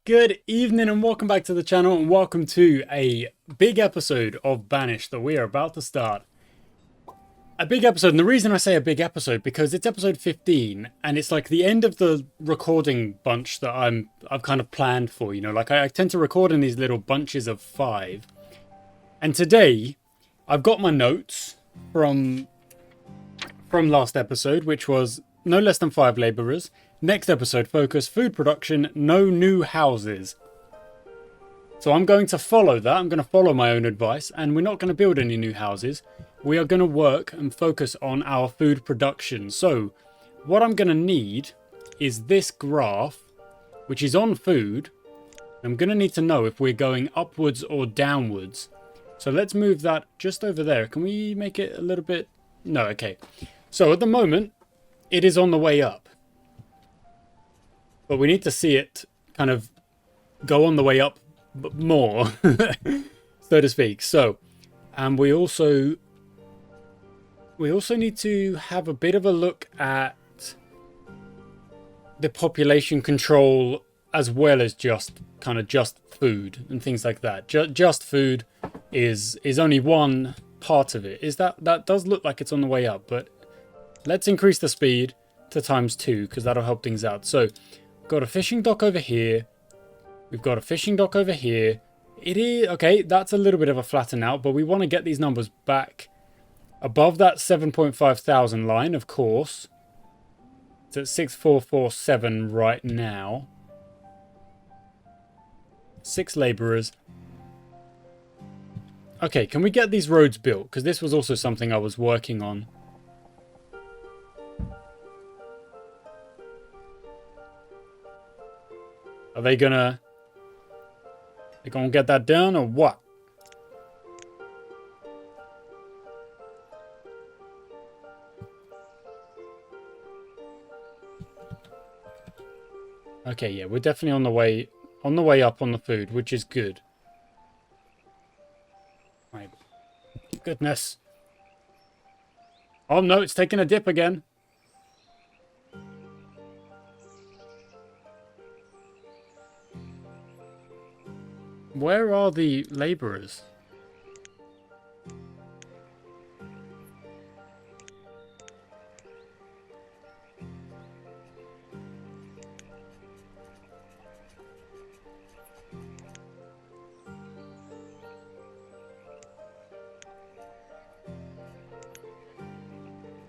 Good evening and welcome back to the channel, and welcome to a big episode of Banished that we are about to start. A big episode, and the reason I say a big episode because it's episode 15 and it's like the end of the recording bunch that I've kind of planned for, you know, like I tend to record in these little bunches of 5. And today I've got my notes from last episode, which was no less than 5 labourers. Next episode, focus food production, no new houses. So I'm going to follow that. I'm going to follow my own advice, and we're not going to build any new houses. We are going to work and focus on our food production. So what I'm going to need is this graph, which is on food. I'm going to need to know if we're going upwards or downwards. So let's move that just over there. Can we make it a little bit? No, okay. So at the moment, it is on the way up. But we need to see it kind of go on the way up more, so to speak. So, and we also need to have a bit of a look at the population control as well as just food and things like that. Just food is only one part of it. Is that does look like it's on the way up, but let's increase the speed to ×2 because that'll help things out. So got a fishing dock over here. We've got a fishing dock over here. It is okay, that's a little bit of a flatten out, but we want to get these numbers back above that 7.5 thousand line, of course. It's at 6447 right now. 6 laborers. Okay, can we get these roads built? Because this was also something I was working on. Are they gonna get that done or what? Okay, yeah, we're definitely on the way up on the food, which is good. My goodness. Oh no, it's taking a dip again. Where are the labourers?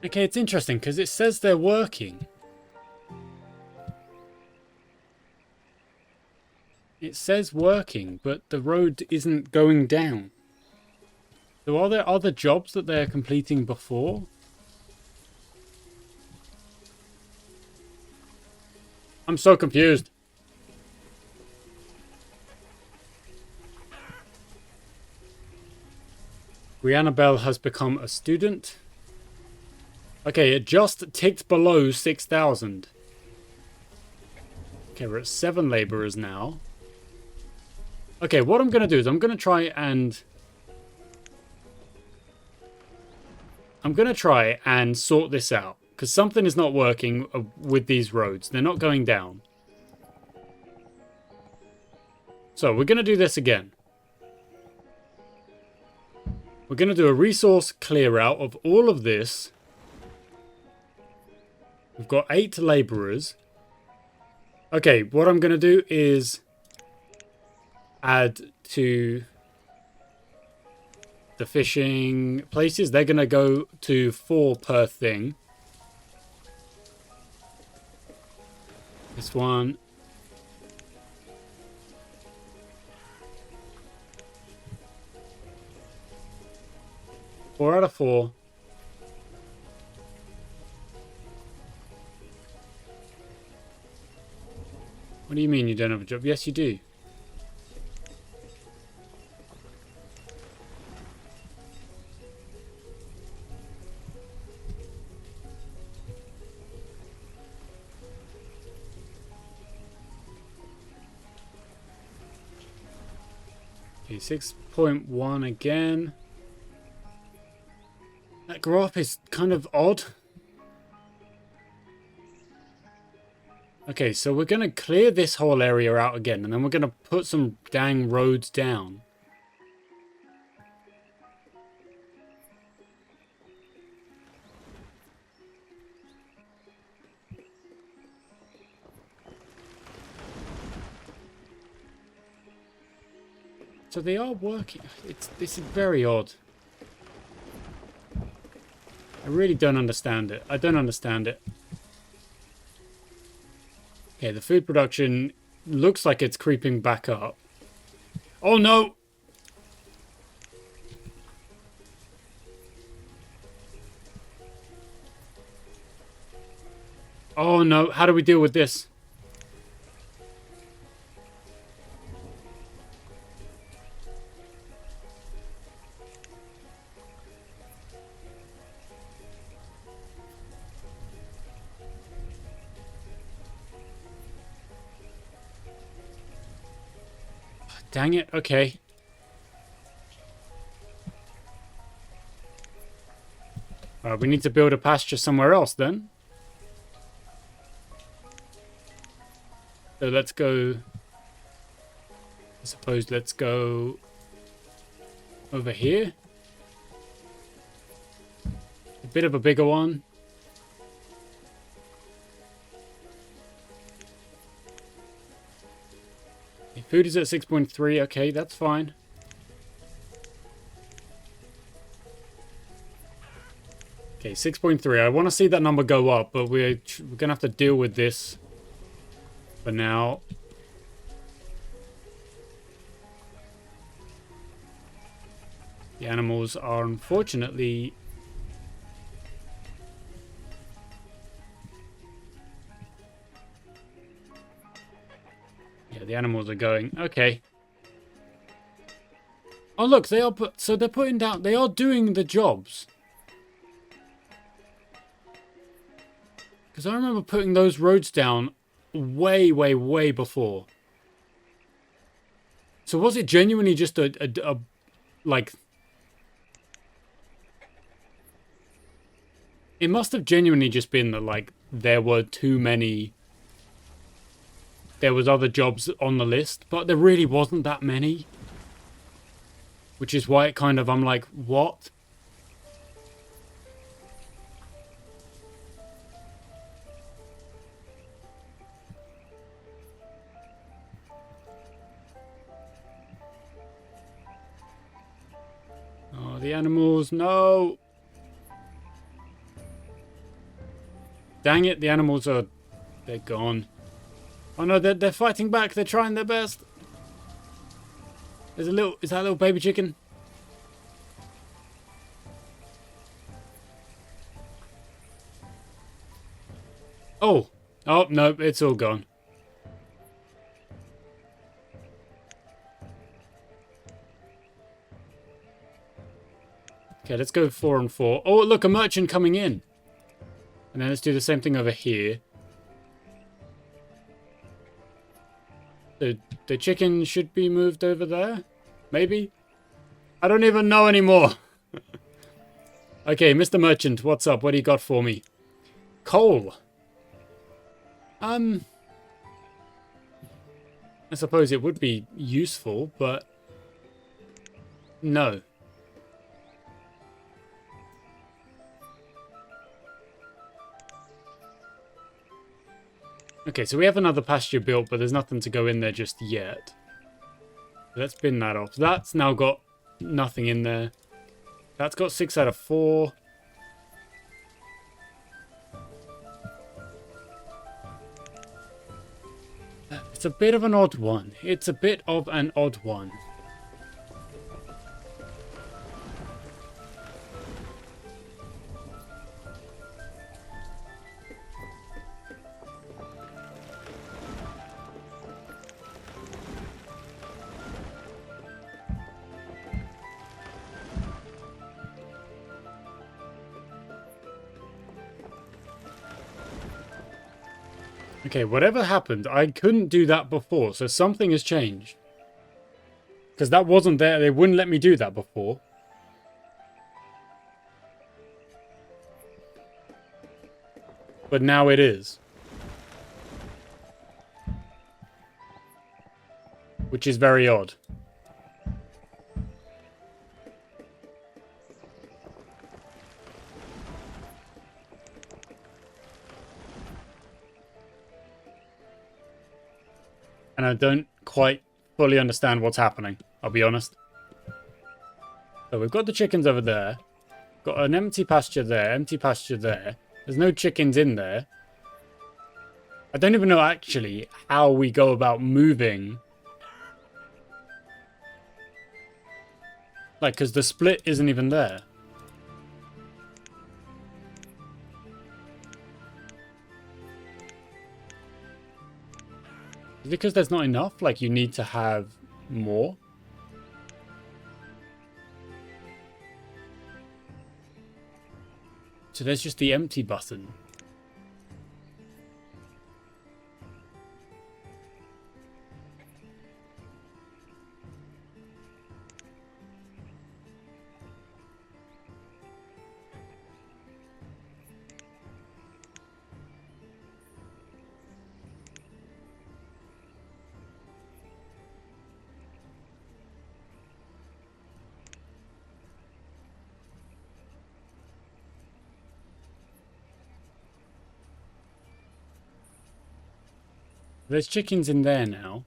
Okay, it's interesting because it says they're working. It says working, but the road isn't going down. So are there other jobs that they're completing before? I'm so confused. Briannabelle has become a student. Okay, it just ticked below 6,000. Okay, we're at 7 labourers now. Okay, what I'm going to do is I'm going to try and sort this out. Because something is not working with these roads. They're not going down. So, we're going to do this again. We're going to do a resource clear out of all of this. We've got 8 labourers. Okay, what I'm going to do is add to the fishing places. They're going to go to 4 per thing. This one. Four out of 4. What do you mean you don't have a job? Yes, you do. Okay, 6.1 again. That graph is kind of odd. Okay, so we're going to clear this whole area out again, and then we're going to put some dang roads down. So they are working. This is very odd. I really don't understand it. I don't understand it. Okay, the food production looks like it's creeping back up. Oh no! Oh no, how do we deal with this? Dang it, okay. We need to build a pasture somewhere else then. So let's go... I suppose let's go over here. A bit of a bigger one. Food is at 6.3. Okay, that's fine. Okay, 6.3. I want to see that number go up, but we're going to have to deal with this for now. The animals are unfortunately... Yeah, the animals are going. Okay. Oh, look, they are... So they're putting down... They are doing the jobs. Because I remember putting those roads down way, way, way before. So was it genuinely just a like... It must have genuinely just been that, like, there were too many... There was other jobs on the list, but there really wasn't that many. Which is why it kind of... I'm like, what? Oh, the animals, no! Dang it, the animals are... They're gone. Oh no, they're fighting back. They're trying their best. There's a little... Is that a little baby chicken? Oh. Oh, no, it's all gone. Okay, let's go 4 and 4. Oh, look, a merchant coming in. And then let's do the same thing over here. The chicken should be moved over there? Maybe? I don't even know anymore. Okay, Mr. Merchant, what's up? What do you got for me? Coal. I suppose it would be useful, but... No. Okay, so we have another pasture built, but there's nothing to go in there just yet. Let's bin that off. That's now got nothing in there. That's got 6 out of 4. It's a bit of an odd one. It's a bit of an odd one. Okay, whatever happened, I couldn't do that before, so something has changed. Because that wasn't there, they wouldn't let me do that before. But now it is. which is very odd. And I don't quite fully understand what's happening, I'll be honest. So we've got the chickens over there. Got an empty pasture there, empty pasture there. There's no chickens in there. I don't even know actually how we go about moving. Like, because the split isn't even there. Is it because there's not enough? Like, you need to have more? So there's just the empty button. There's chickens in there now,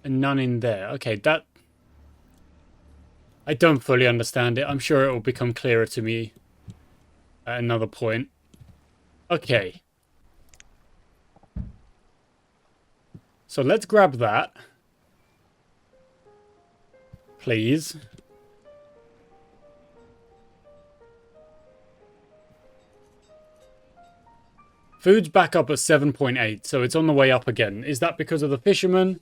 and none in there. Okay, that... I don't fully understand it. I'm sure it will become clearer to me at another point. Okay. So let's grab that. Please. Food's back up at 7.8, so it's on the way up again. Is that because of the fishermen?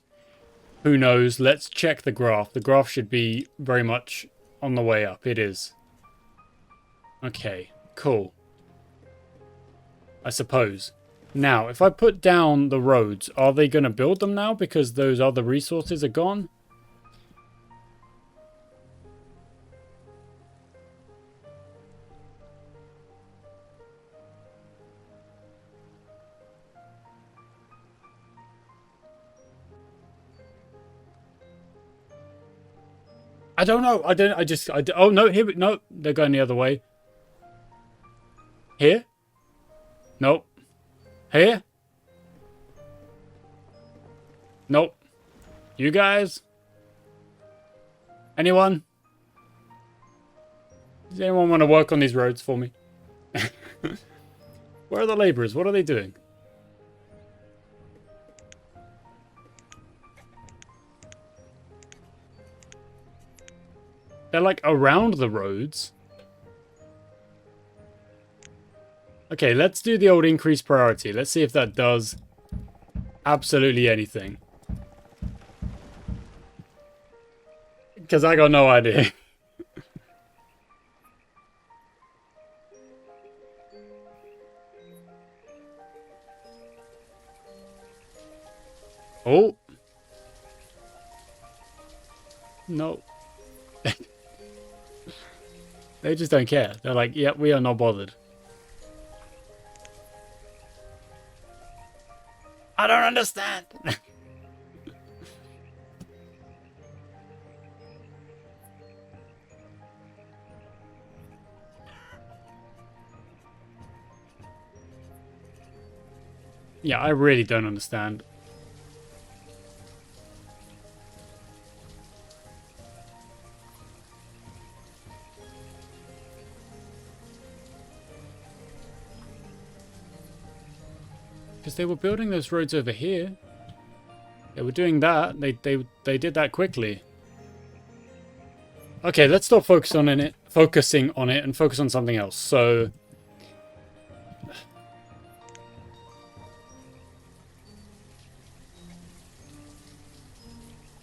Who knows? Let's check the graph. The graph should be very much on the way up. It is. Okay, cool. I suppose. Now, if I put down the roads, are they going to build them now because those other resources are gone? I don't know. Oh, no, here, no, they're going the other way. Here? Nope. Here? Nope. You guys? Anyone? Does anyone want to work on these roads for me? Where are the laborers? What are they doing? They're like around the roads. Okay, let's do the old increased priority. Let's see if that does absolutely anything. Because I got no idea. Oh. No. They just don't care. They're like, yep, we are not bothered. I don't understand. Yeah, I really don't understand. Because they were building those roads over here. They were doing that. They did that quickly. Okay, let's stop focusing on it and focus on something else. So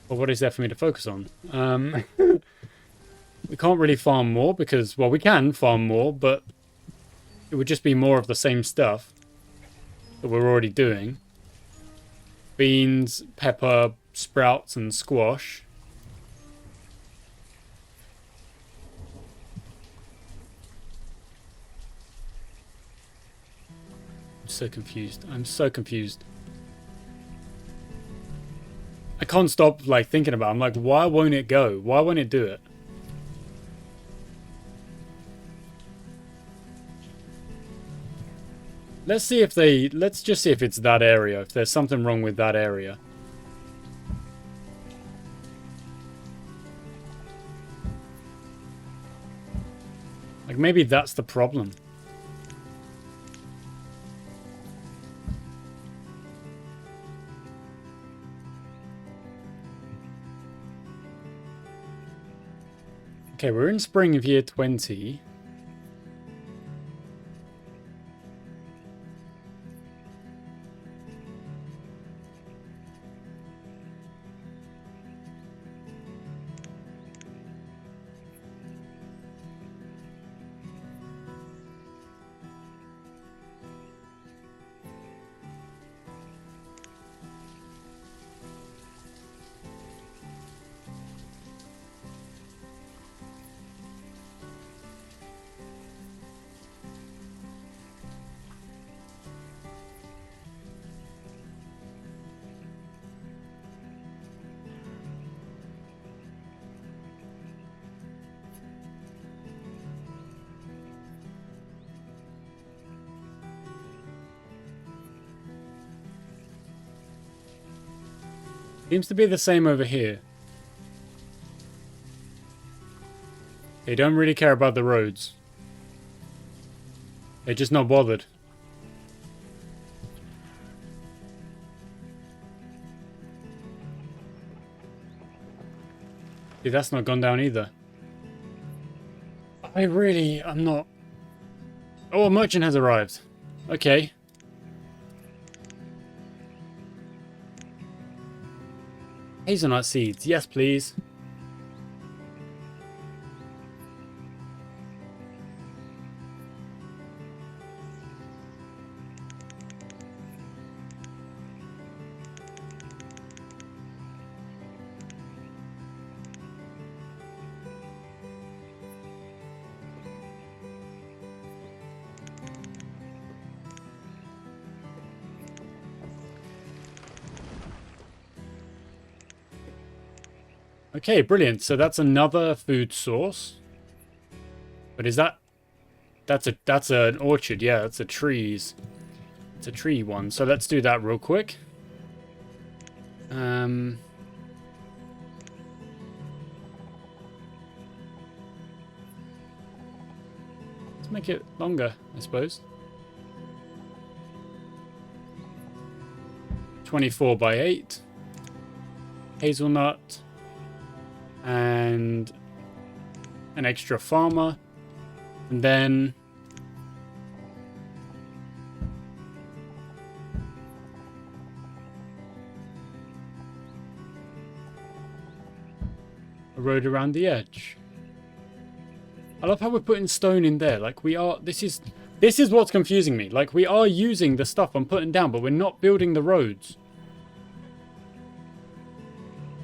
well, what is there for me to focus on? We can't really farm more because, well, we can farm more, but it would just be more of the same stuff that we're already doing. Beans, pepper, sprouts, and squash. I'm so confused. I'm so confused. I can't stop like thinking about it. I'm like, why won't it go? Why won't it do it? Let's see if they... Let's just see if it's that area. If there's something wrong with that area. Like, maybe that's the problem. Okay, we're in spring of year 20. Seems to be the same over here. They don't really care about the roads. They're just not bothered. See, that's not gone down either. I'm not... Oh, a merchant has arrived. Okay. Hazelnut seeds. Yes, please. Okay, brilliant. So that's another food source. But is that... That's an orchard. Yeah, that's a trees. It's a tree one. So let's do that real quick. Let's make it longer, I suppose. 24 by 8. Hazelnut. And an extra farmer. And then a road around the edge. I love how we're putting stone in there. Like we are, this is what's confusing me. Like we are using the stuff I'm putting down, but we're not building the roads.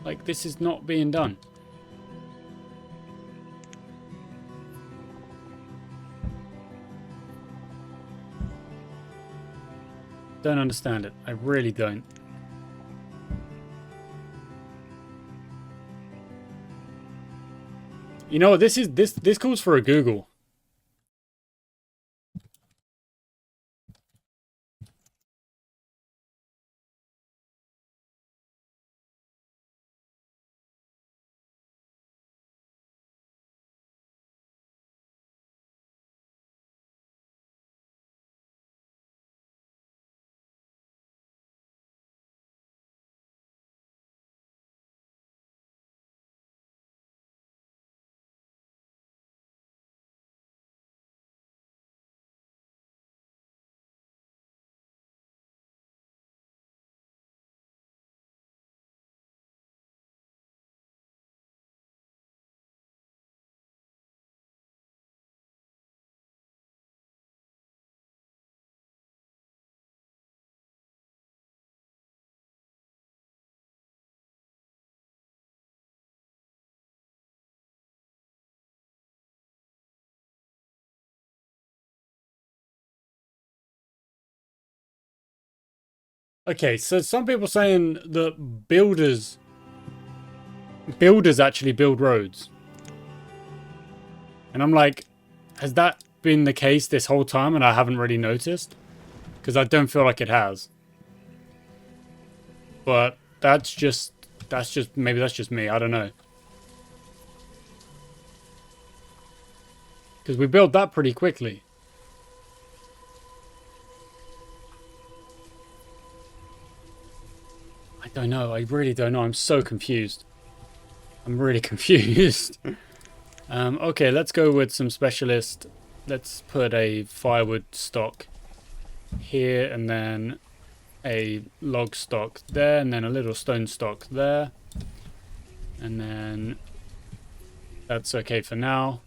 Like this is not being done. Don't understand it. I really don't. You know what? This calls for a Google. Okay, so some people saying that builders builders actually build roads. And I'm like, has that been the case this whole time and I haven't really noticed? Because I don't feel like it has. But maybe that's just me. I don't know. Because we built that pretty quickly. I don't know. I really don't know. I'm so confused. I'm really confused. Okay, let's go with some specialist. Let's put a firewood stock here and then a log stock there and then a little stone stock there. And then that's okay for now.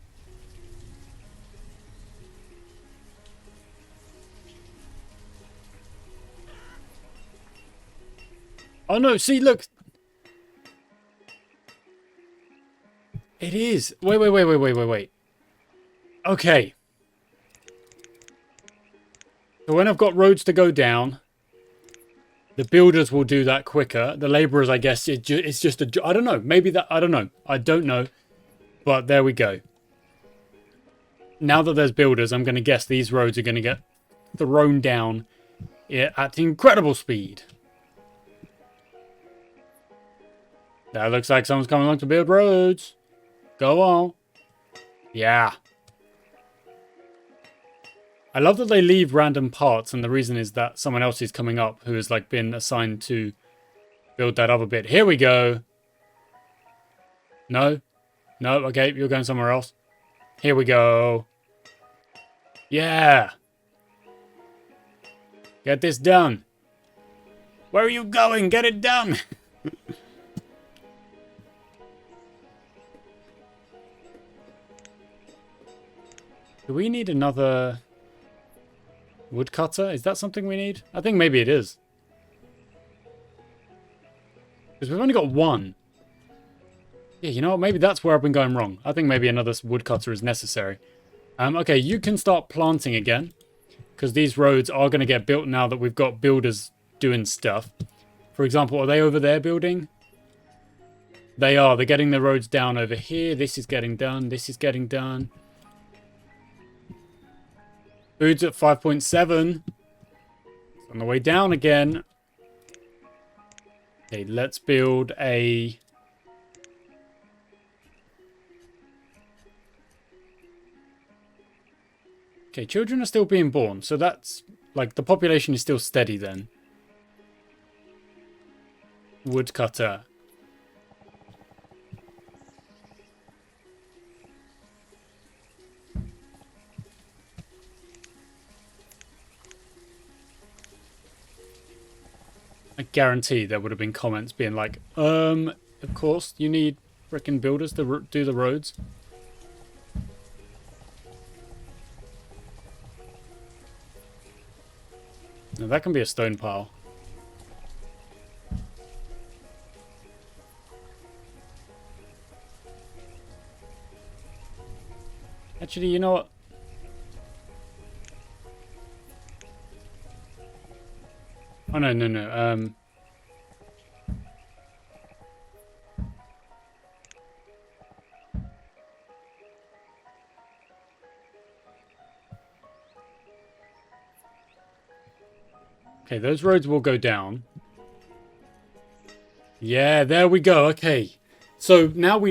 Oh no, see, look. It is. Wait. Okay. So when I've got roads to go down, the builders will do that quicker. The laborers, I guess, it's just a... I don't know. Maybe that... I don't know. I don't know. But there we go. Now that there's builders, I'm going to guess these roads are going to get thrown down at incredible speed. That looks like someone's coming along to build roads. Go on. Yeah. I love that they leave random parts, and the reason is that someone else is coming up who has like been assigned to build that other bit. Here we go. No? No? Okay, you're going somewhere else. Here we go. Yeah. Get this done. Where are you going? Get it done. Do we need another woodcutter? Is that something we need? I think maybe it is. Because we've only got one. Yeah, you know what? Maybe that's where I've been going wrong. I think maybe another woodcutter is necessary. Okay, you can start planting again. Because these roads are going to get built now that we've got builders doing stuff. For example, are they over there building? They are. They're getting the roads down over here. This is getting done. This is getting done. Food's at 5.7. On the way down again. Okay, let's build a... Okay, children are still being born, so that's... Like, the population is still steady then. Woodcutter. I guarantee there would have been comments being like, of course, you need frickin' builders to do the roads. Now that can be a stone pile. Actually, you know what? Oh, no. Okay, those roads will go down. Yeah, there we go. Okay. So now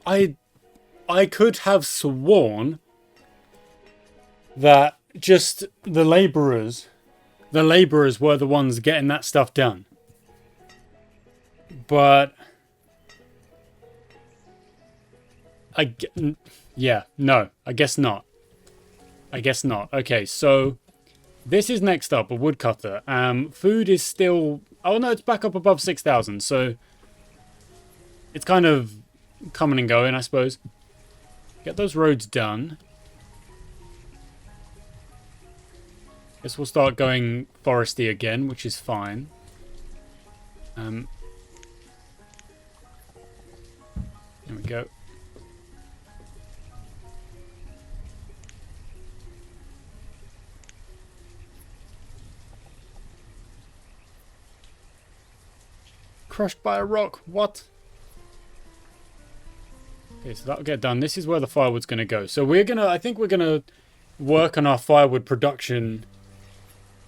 I could have sworn that just the laborers were the ones getting that stuff done. But yeah, no, I guess not. Okay, so this is next up, a woodcutter. Food is still... Oh no, it's back up above 6,000, so it's kind of coming and going, I suppose. Get those roads done. Guess we'll start going foresty again, which is fine. There we go. Crushed by a rock. What? Okay, so that'll get done. This is where the firewood's going to go. So I think we're going to work on our firewood production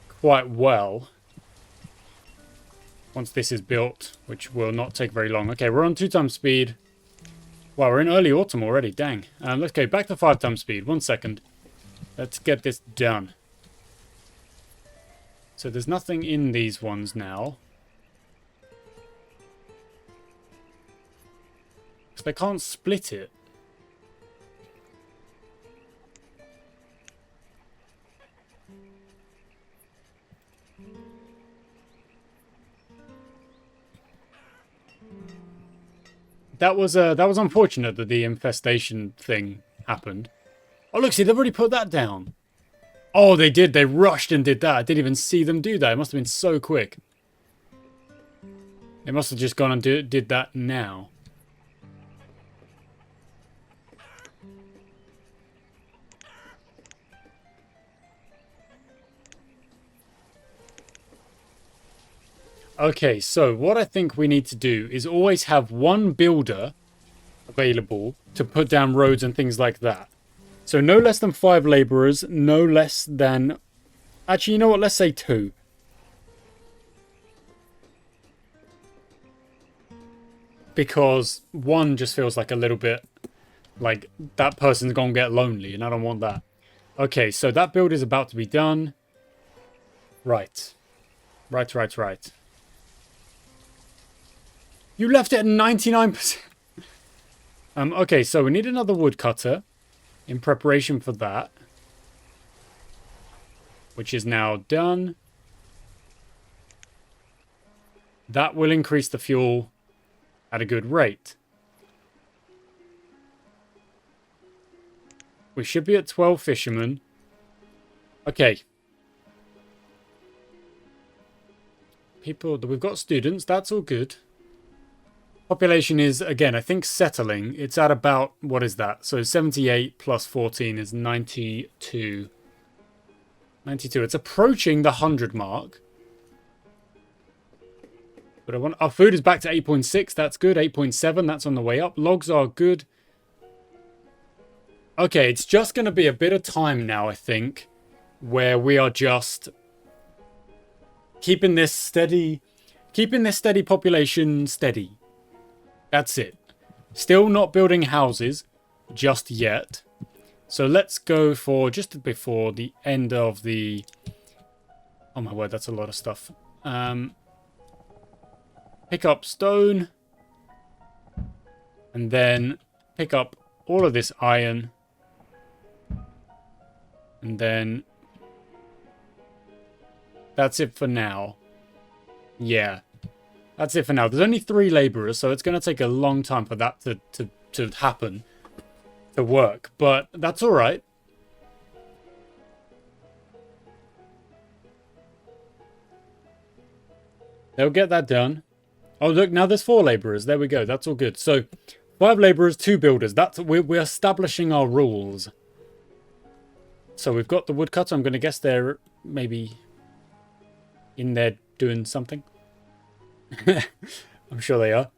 quite well. Once this is built, which will not take very long. Okay, we're on 2 times speed. Wow, we're in early autumn already. Dang. Let's go back to 5 times speed. 1 second. Let's get this done. So there's nothing in these ones now. Because they can't split it. That was unfortunate that the infestation thing happened. Oh, look, see, they've already put that down. Oh, they did. They rushed and did that. I didn't even see them do that. It must have been so quick. They must have just gone and did that now. Okay, so what I think we need to do is always have one builder available to put down roads and things like that. So no less than 5 laborers, no less than... Actually, you know what? Let's say 2. Because 1 just feels like a little bit... Like, that person's gonna get lonely, and I don't want that. Okay, so that build is about to be done. Right. Right. You left it at 99%. Okay, so we need another woodcutter in preparation for that. Which is now done. That will increase the fuel at a good rate. We should be at 12 fishermen. Okay. We've got students, that's all good. Population is, again, I think settling. It's at about, what is that? So 78 plus 14 is 92. 92. It's approaching the 100 mark. But our food is back to 8.6. That's good. 8.7. That's on the way up. Logs are good. Okay, it's just going to be a bit of time now, I think, where we are just keeping this steady population steady. That's it. Still not building houses just yet. So let's go for just before the end of the... Oh my word, that's a lot of stuff. Pick up stone. And then pick up all of this iron. And then... That's it for now. Yeah. That's it for now. There's only 3 laborers, so it's going to take a long time for that to happen, to work. But that's all right. They'll get that done. Oh, look, now there's 4 laborers. There we go. That's all good. So 5 laborers, 2 builders. We're establishing our rules. So we've got the woodcutter. I'm going to guess they're maybe in there doing something. I'm sure they are.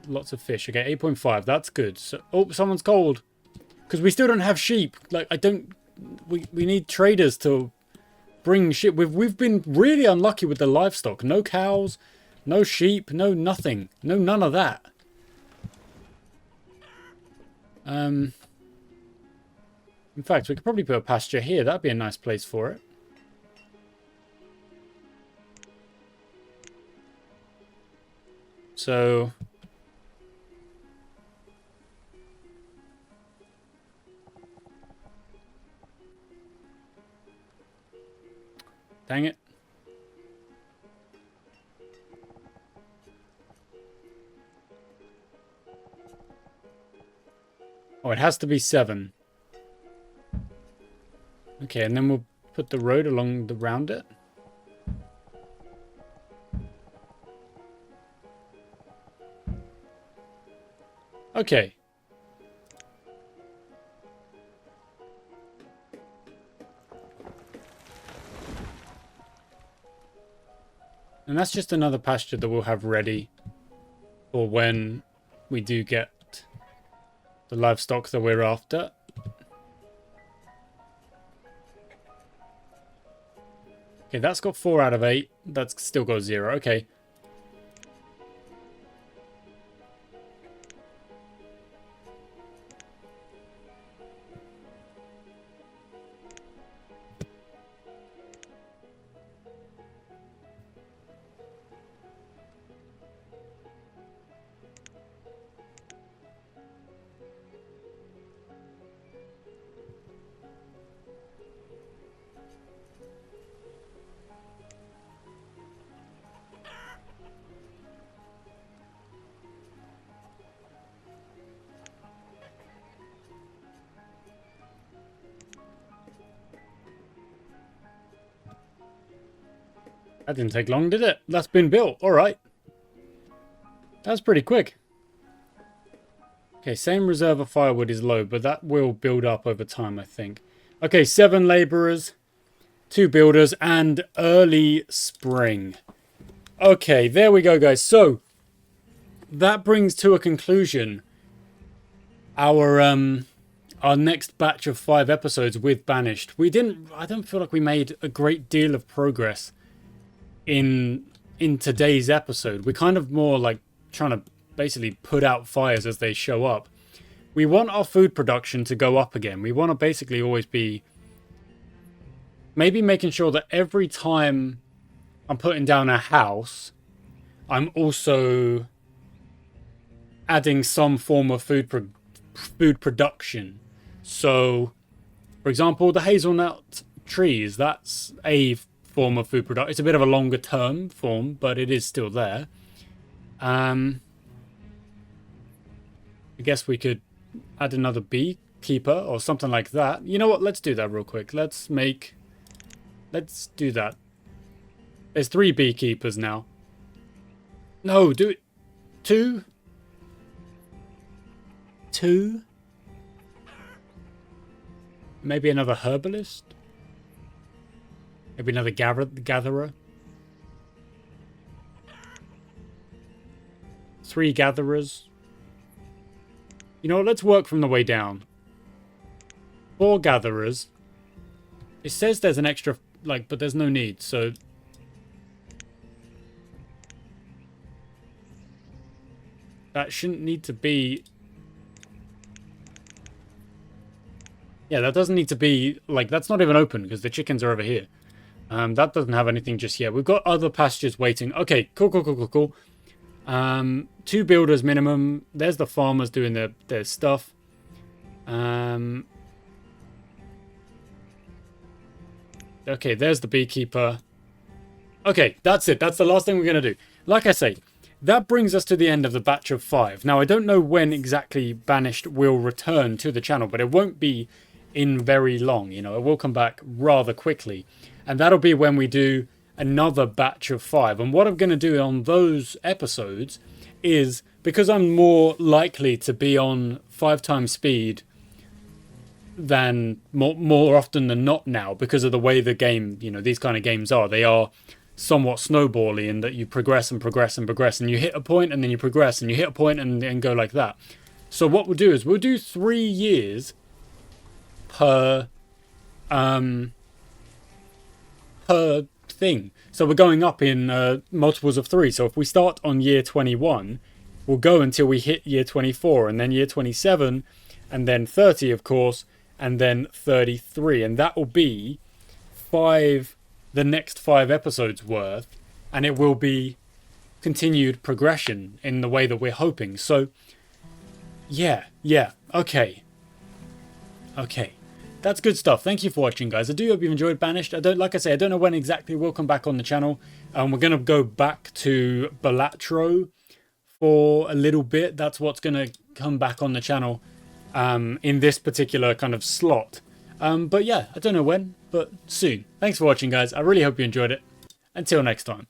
Lots of fish. Okay, 8.5. That's good. So, oh, someone's cold. Because we still don't have sheep. Like, we need traders to bring sheep. We've been really unlucky with the livestock. No cows, no sheep, no nothing. No none of that. In fact, we could probably put a pasture here. That'd be a nice place for it. So... Dang it. Oh, it has to be 7. Okay, and then we'll put the road around it. Okay. And that's just another pasture that we'll have ready for when we do get the livestock that we're after. Okay, that's got 4 out of 8. That's still got 0. Okay. That didn't take long, did it? That's been built. All right. That's pretty quick. Okay, same reserve of firewood is low, but that will build up over time, I think. Okay, 7 laborers, 2 builders, and early spring. Okay, there we go, guys. So, that brings to a conclusion our next batch of 5 episodes with Banished. I don't feel like we made a great deal of progress in today's episode. We're kind of more like trying to basically put out fires as they show up. We want our food production to go up again. We want to basically always be maybe making sure that every time I'm putting down a house, I'm also adding some form of food production. So, for example, the hazelnut trees, that's a form of food production. It's a bit of a longer term form, but it is still there. I guess we could add another beekeeper or something like that. You know what? Let's do that real quick. Let's do that. There's 3 beekeepers now. No, do it. 2? 2? Maybe another herbalist? Maybe another gatherer? 3 gatherers? You know what, let's work from the way down. 4 gatherers. It says there's an extra, like, but there's no need, so... That shouldn't need to be... Yeah, that doesn't need to be, like, that's not even open because the chickens are over here. That doesn't have anything just yet. We've got other pastures waiting. Okay, cool. 2 builders minimum. There's the farmers doing their stuff. Okay, there's the beekeeper. Okay, that's it. That's the last thing we're going to do. Like I say, that brings us to the end of the batch of 5. Now, I don't know when exactly Banished will return to the channel, but it won't be in very long. You know, it will come back rather quickly. And that'll be when we do another batch of 5. And what I'm going to do on those episodes is, because I'm more likely to be on 5 times speed than more often than not now, because of the way the game, you know, these kind of games are. They are somewhat snowbally in that you progress and progress and progress, and you hit a point and then you progress and you hit a point and go like that. So what we'll do is we'll do 3 years per thing. So we're going up in multiples of 3. So if we start on year 21, we'll go until we hit year 24, and then year 27, and then 30, of course, and then 33. And that will be the next 5 episodes worth, and it will be continued progression in the way that we're hoping. So, yeah, okay. That's good stuff. Thank you for watching, guys. I do hope you've enjoyed Banished. Like I say, I don't know when exactly we'll come back on the channel. We're going to go back to Balatro for a little bit. That's what's going to come back on the channel in this particular kind of slot. But yeah, I don't know when, but soon. Thanks for watching, guys. I really hope you enjoyed it. Until next time.